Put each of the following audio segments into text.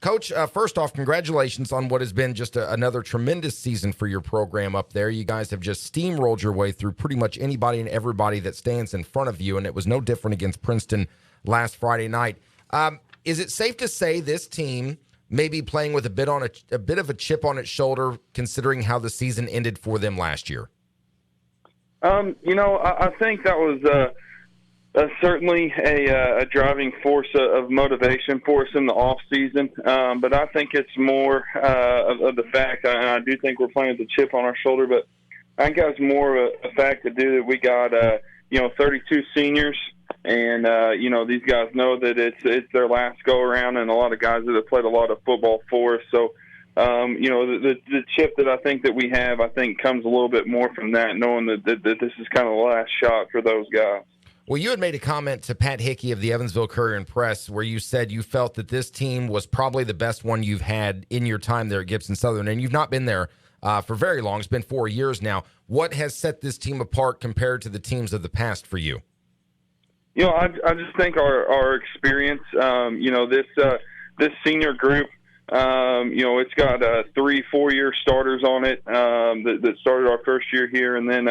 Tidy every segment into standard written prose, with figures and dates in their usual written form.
Coach, first off, congratulations on what has been just another tremendous season for your program up there. You guys have just steamrolled your way through pretty much anybody and everybody that stands in front of you, and it was no different against Princeton last Friday night. Is it safe to say this team may be playing with a bit of a chip on its shoulder, considering how the season ended for them last year? I think that was certainly a driving force of motivation for us in the off season. But I think it's more of the fact, and I do think we're playing with a chip on our shoulder, but I think that's more of a fact to do that we got 32 seniors, and these guys know that it's their last go around, and a lot of guys that have played a lot of football for us. So the chip that I think that we have, I think comes a little bit more from that, knowing that this is kind of the last shot for those guys. Well, you had made a comment to Pat Hickey of the Evansville Courier and Press where you said you felt that this team was probably the best one you've had in your time there at Gibson Southern, and you've not been there for very long. It's been 4 years now. What has set this team apart compared to the teams of the past for you? I just think our experience, this senior group, it's got 3-4 year starters on it that started our first year here, and then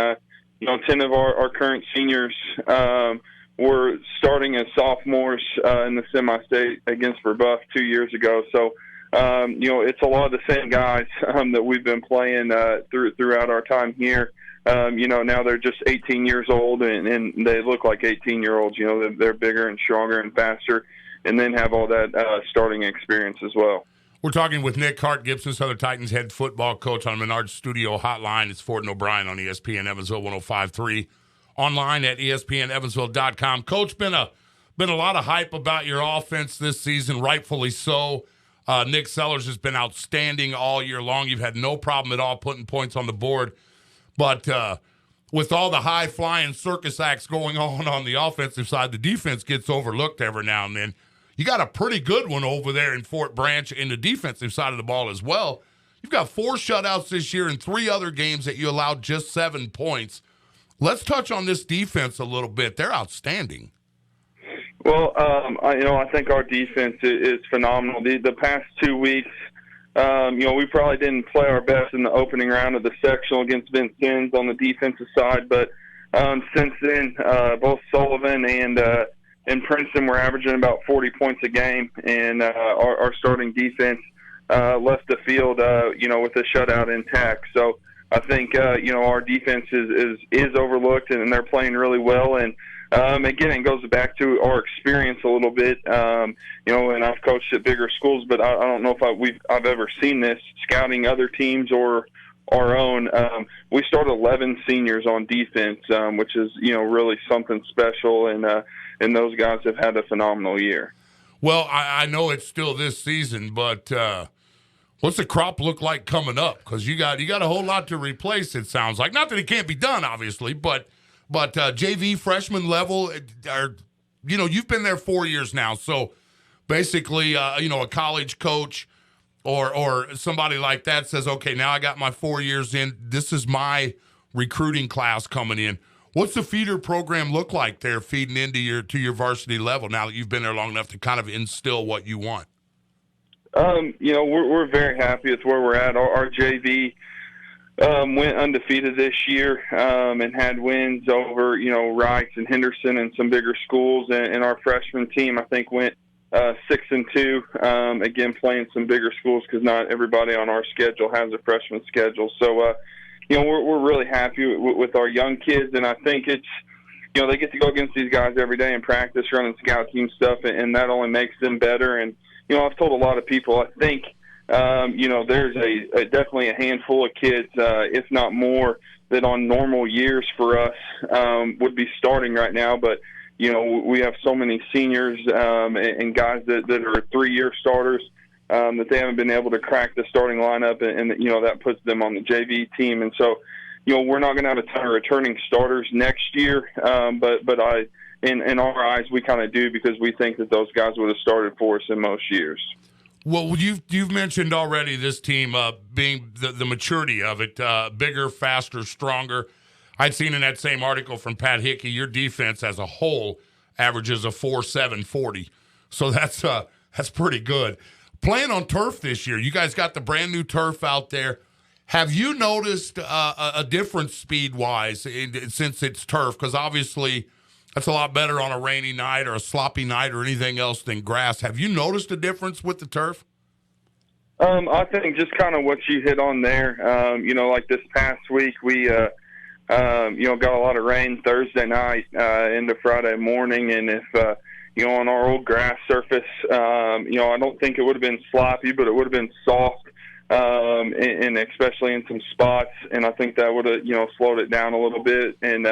10 of our current seniors were starting as sophomores in the semi-state against Verbuff 2 years ago. So, it's a lot of the same guys that we've been playing throughout our time here. Now they're just 18 years old, and they look like 18-year-olds. They're bigger and stronger and faster, and then have all that starting experience as well. We're talking with Nick Hart, Gibson Southern Titans head football coach on Menard Studio Hotline. It's Ford and O'Brien on ESPN Evansville 105.3. Online at ESPN.evansville.com. Coach, been a lot of hype about your offense this season, rightfully so. Nick Sellers has been outstanding all year long. You've had no problem at all putting points on the board. But with all the high-flying circus acts going on the offensive side, the defense gets overlooked every now and then. You got a pretty good one over there in Fort Branch in the defensive side of the ball as well. You've got 4 shutouts this year and 3 other games that you allowed just 7 points. Let's touch on this defense a little bit. They're outstanding. Well, I think our defense is phenomenal. The past 2 weeks, we probably didn't play our best in the opening round of the sectional against Vincennes on the defensive side, but since then, both Sullivan and Princeton were averaging about 40 points a game, and our starting defense left the field, with a shutout intact. So I think, our defense is overlooked, and they're playing really well. And again, it goes back to our experience a little bit. And I've coached at bigger schools, but I don't know if I've ever seen this scouting other teams or our own. We started 11 seniors on defense, which is really something special, and those guys have had a phenomenal year. Well, I know it's still this season, but what's the crop look like coming up? Because you got a whole lot to replace. It sounds like, not that it can't be done, obviously, but JV freshman level, you've been there 4 years now, so basically, a college coach or somebody like that says, okay, now I got my 4 years in. This is my recruiting class coming in. What's the feeder program look like there feeding into your varsity level now that you've been there long enough to kind of instill what you want? We're very happy with where we're at. Our JV went undefeated this year and had wins over, Rice and Henderson and some bigger schools. And our freshman team, I think, went 6-2, again, playing some bigger schools because not everybody on our schedule has a freshman schedule. So, we're really happy with our young kids, and I think it's, they get to go against these guys every day in practice, running scout team stuff, and that only makes them better. And, I've told a lot of people, I think, there's definitely a handful of kids, if not more, that on normal years for us would be starting right now. But, we have so many seniors and guys that are 3-year starters that they haven't been able to crack the starting lineup, and that puts them on the JV team. And so, we're not going to have a ton of returning starters next year, but in our eyes, we kind of do, because we think that those guys would have started for us in most years. Well, you've mentioned already this team being the maturity of it, bigger, faster, stronger. I'd seen in that same article from Pat Hickey, your defense as a whole averages a 4.7 40. So that's pretty good. playing on turf this year, you guys got the brand new turf out there. Have you noticed a difference speed-wise since it's turf? Because obviously that's a lot better on a rainy night or a sloppy night or anything else than grass. Have you noticed a difference with the turf? I think just kind of what you hit on there. Like this past week, we got a lot of rain Thursday night into Friday morning, and if on our old grass surface, I don't think it would have been sloppy, but it would have been soft. And especially in some spots, and I think that would have, slowed it down a little bit. And,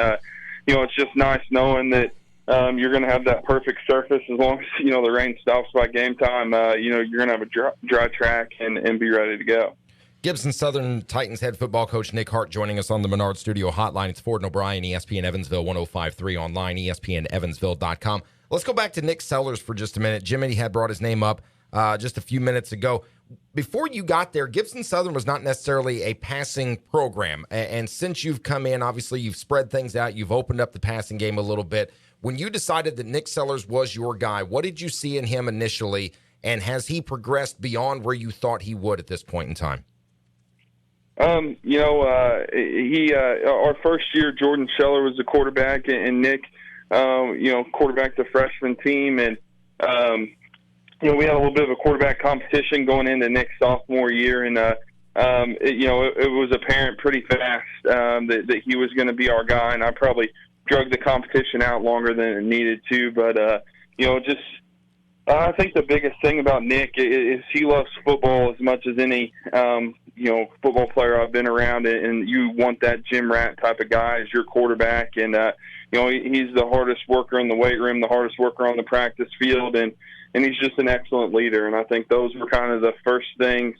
it's just nice knowing that you're going to have that perfect surface as long as, the rain stops by game time. You're going to have a dry track and be ready to go. Gibson Southern Titans head football coach Nick Hart joining us on the Menard Studio Hotline. It's Ford and O'Brien, ESPN Evansville 105.3 online, ESPNEvansville.com. Let's go back to Nick Sellers for just a minute. Jimmy had brought his name up just a few minutes ago. Before you got there, Gibson Southern was not necessarily a passing program. And since you've come in, obviously you've spread things out. You've opened up the passing game a little bit. When you decided that Nick Sellers was your guy, what did you see in him initially? And has he progressed beyond where you thought he would at this point in time? Our first year, Jordan Scheller was the quarterback, and Nick, quarterbacked the freshman team. And, we had a little bit of a quarterback competition going into Nick's sophomore year, and it was apparent pretty fast that he was going to be our guy, and I probably drug the competition out longer than it needed to. But I think the biggest thing about Nick is he loves football as much as any football player I've been around, and you want that gym rat type of guy as your quarterback, and he's the hardest worker in the weight room, the hardest worker on the practice field, and he's just an excellent leader. And I think those were kind of the first things,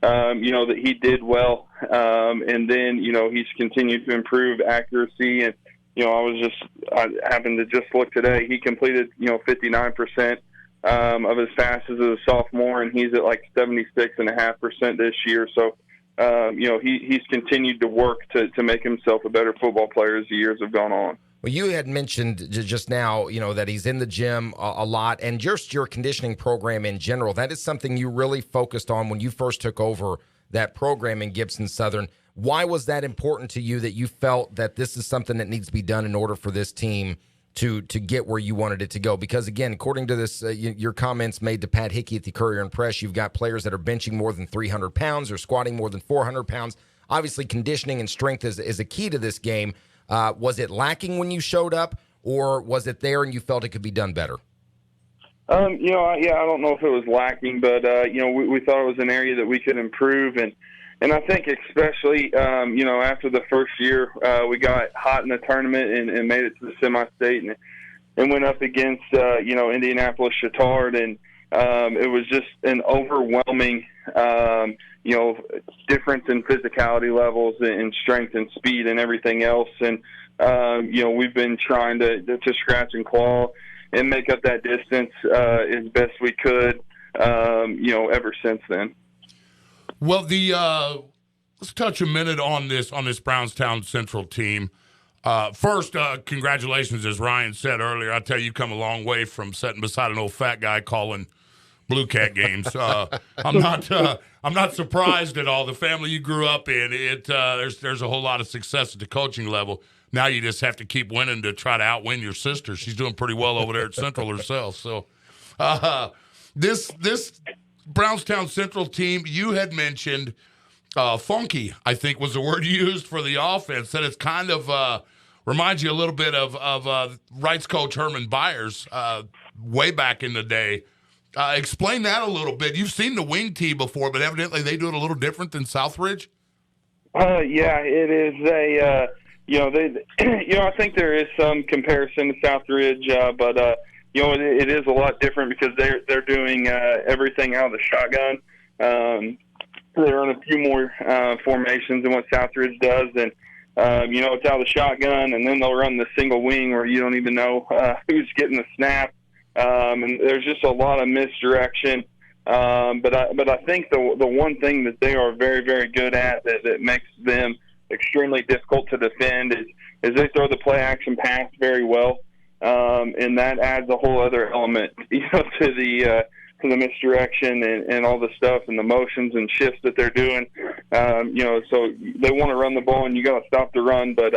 that he did well. And then, he's continued to improve accuracy. And, I happened to just look today. He completed, 59% of his passes as a sophomore, and he's at like 76.5% this year. So, he's continued to work to make himself a better football player as the years have gone on. Well, you had mentioned just now, that he's in the gym a lot, and just your conditioning program in general. That is something you really focused on when you first took over that program in Gibson Southern. Why was that important to you, that you felt that this is something that needs to be done in order for this team to get where you wanted it to go? Because, again, according to this, your comments made to Pat Hickey at the Courier and Press, you've got players that are benching more than 300 pounds or squatting more than 400 pounds. Obviously, conditioning and strength is a key to this game. Was it lacking when you showed up, or was it there and you felt it could be done better? I don't know if it was lacking, but, we thought it was an area that we could improve. And I think especially, after the first year, we got hot in the tournament and made it to the semi-state and went up against, Indianapolis Chittard. And it was just an overwhelming, difference in physicality levels and strength and speed and everything else. And, we've been trying to scratch and claw and make up that distance as best we could, ever since then. Well, let's touch a minute on this Brownstown Central team. First, congratulations, as Ryan said earlier. I tell you, come a long way from sitting beside an old fat guy calling Blue Cat games. I'm not surprised at all. The family you grew up in, there's a whole lot of success at the coaching level. Now you just have to keep winning to try to outwin your sister. She's doing pretty well over there at Central herself. So, this Brownstown Central team, you had mentioned funky, I think was the word you used for the offense. That it's kind of reminds you a little bit of Wright's coach Herman Byers way back in the day. Explain that a little bit. You've seen the wing tee before, but evidently they do it a little different than Southridge. Yeah, it is I think there is some comparison to Southridge, but it is a lot different because they're doing everything out of the shotgun. They run a few more formations than what Southridge does, and it's out of the shotgun, and then they'll run the single wing where you don't even know who's getting the snap. And there's just a lot of misdirection. But I think the one thing that they are very, very good at that makes them extremely difficult to defend is they throw the play action pass very well. And that adds a whole other element, to to the misdirection and all the stuff and the motions and shifts that they're doing. So they want to run the ball, and you got to stop the run. But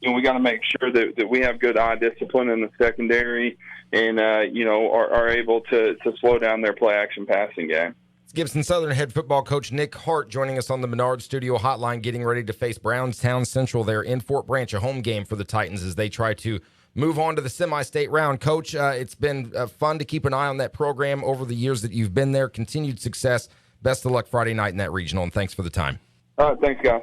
we got to make sure that we have good eye discipline in the secondary, and are able to slow down their play action passing game. Gibson Southern head football coach Nick Hart joining us on the Menard Studio Hotline, getting ready to face Brownstown Central there in Fort Branch, a home game for the Titans as they try to move on to the semi-state round. Coach, it's been fun to keep an eye on that program over the years that you've been there. Continued success. Best of luck Friday night in that regional, and thanks for the time. All right, thanks, guys.